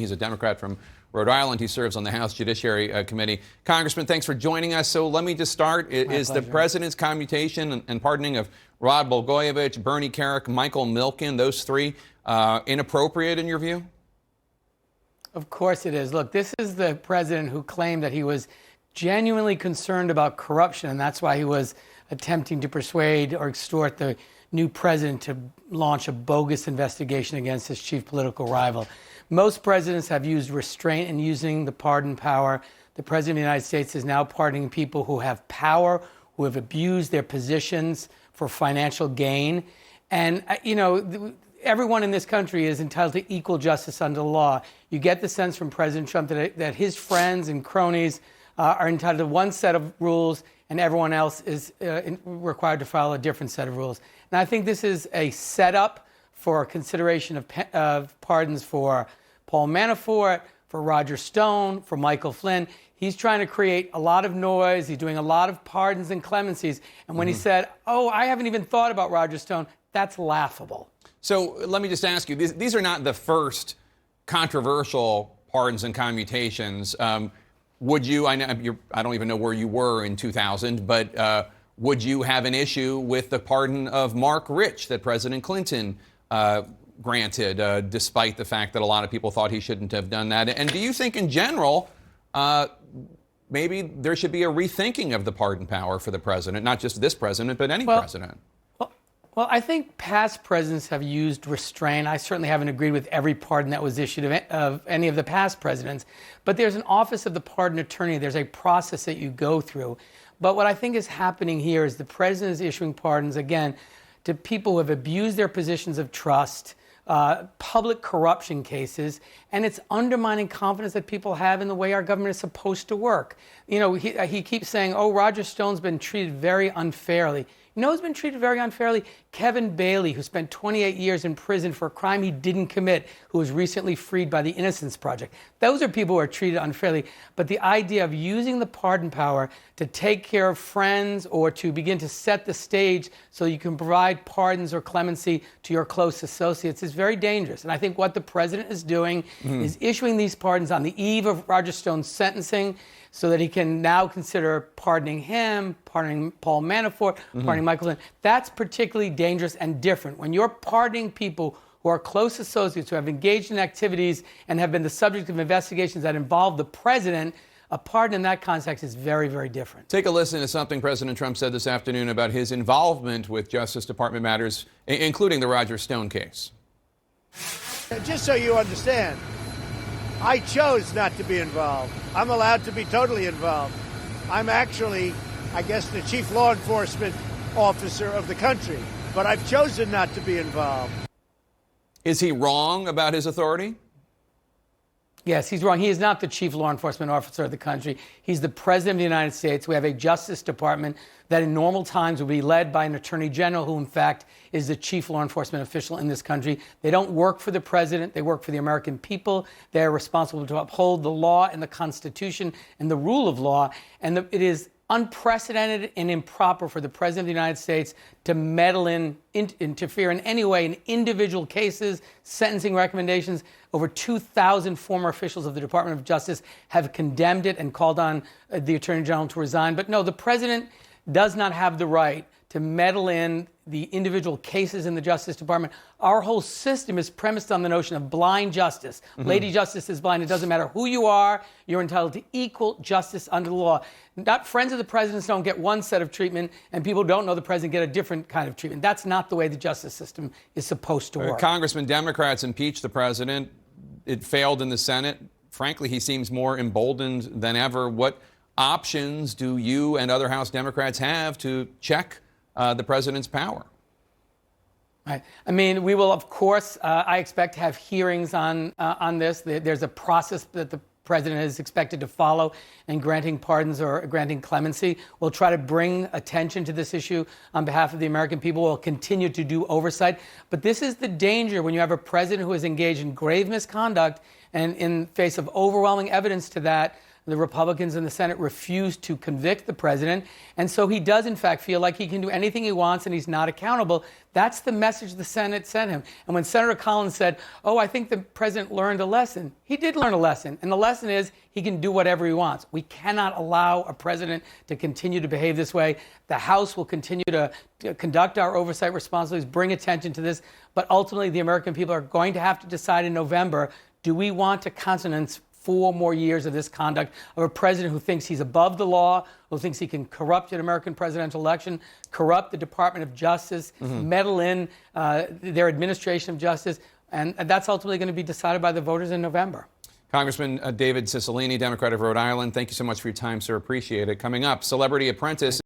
He's a Democrat from Rhode Island. He serves on the House Judiciary Committee. Congressman, thanks for joining us. So let me just start. Is the president's commutation and pardoning of Rod Blagojevich, Bernie Kerik, Michael Milken, those three, inappropriate in your view? Of course it is. Look, this is the president who claimed that he was genuinely concerned about corruption, and that's why he was attempting to persuade or extort the new president to launch a bogus investigation against his chief political rival. Most presidents have used restraint in using the pardon power. The president of the United States is now pardoning people who have power, who have abused their positions for financial gain. And, everyone in this country is entitled to equal justice under the law. You get the sense from President Trump that his friends and cronies are entitled to one set of rules and everyone else is required to follow a different set of rules. And I think this is a setup for consideration of pardons for Paul Manafort, for Roger Stone, for Michael Flynn. He's trying to create a lot of noise. He's doing a lot of pardons and clemencies. And when he said, I haven't even thought about Roger Stone, that's laughable. So let me just ask you, these are not the first controversial pardons and commutations. Would you, I don't even know where you were in 2000, but would you have an issue with the pardon of Mark Rich that President Clinton granted, despite the fact that a lot of people thought he shouldn't have done that? And do you think in general, maybe there should be a rethinking of the pardon power for the president, not just this president, but any president? Well, I think past presidents have used restraint. I certainly haven't agreed with every pardon that was issued of any of the past presidents. But there's an office of the pardon attorney. There's a process that you go through. But what I think is happening here is the president is issuing pardons, again, to people who have abused their positions of trust, public corruption cases, and it's undermining confidence that people have in the way our government is supposed to work. He keeps saying, Roger Stone's been treated very unfairly. Who's been treated very unfairly? Kevin Bailey, who spent 28 years in prison for a crime he didn't commit, who was recently freed by the Innocence Project. Those are people who are treated unfairly. But the idea of using the pardon power to take care of friends or to begin to set the stage so you can provide pardons or clemency to your close associates is very dangerous. And I think what the president is doing is issuing these pardons on the eve of Roger Stone's sentencing, so that he can now consider pardoning him, pardoning Paul Manafort, pardoning Michael Flynn. That's particularly dangerous and different. When you're pardoning people who are close associates, who have engaged in activities and have been the subject of investigations that involve the president, a pardon in that context is very, very different. Take a listen to something President Trump said this afternoon about his involvement with Justice Department matters, including the Roger Stone case. Just so you understand, I chose not to be involved. I'm allowed to be totally involved. I'm actually, I guess, the chief law enforcement officer of the country, but I've chosen not to be involved. Is he wrong about his authority? Yes, he's wrong. He is not the chief law enforcement officer of the country. He's the president of the United States. We have a Justice Department that in normal times would be led by an attorney general who, in fact, is the chief law enforcement official in this country. They don't work for the president. They work for the American people. They're responsible to uphold the law and the Constitution and the rule of law. And it is unprecedented and improper for the president of the United States to meddle interfere in any way in individual cases, sentencing recommendations. Over 2,000 former officials of the Department of Justice have condemned it and called on the Attorney General to resign. But no, the president does not have the right to meddle in the individual cases in the Justice Department. Our whole system is premised on the notion of blind justice. Lady Justice is blind. It doesn't matter who you are. You're entitled to equal justice under the law. Not friends of the presidents don't get one set of treatment, and people who don't know the president get a different kind of treatment. That's not the way the justice system is supposed to work. Congressman, Democrats impeached the president. It failed in the Senate. Frankly, he seems more emboldened than ever. What options do you and other House Democrats have to check the president's power? Right. I mean, we will, of course, I expect to have hearings on this. There's a process that the president is expected to follow in granting pardons or granting clemency. We'll try to bring attention to this issue on behalf of the American people. We'll continue to do oversight. But this is the danger when you have a president who is engaged in grave misconduct and in face of overwhelming evidence to that, The Republicans in the Senate refused to convict the president. And so he does, in fact, feel like he can do anything he wants and he's not accountable. That's the message the Senate sent him. And when Senator Collins said, oh, I think the president learned a lesson, he did learn a lesson. And the lesson is he can do whatever he wants. We cannot allow a president to continue to behave this way. The House will continue to conduct our oversight responsibilities, bring attention to this. But ultimately, the American people are going to have to decide in November, do we want to countenance 4 more years of this conduct of a president who thinks he's above the law, who thinks he can corrupt an American presidential election, corrupt the Department of Justice, meddle in their administration of justice, and that's ultimately going to be decided by the voters in November. Congressman David Cicilline, Democrat of Rhode Island, thank you so much for your time, sir. Appreciate it. Coming up, Celebrity Apprentice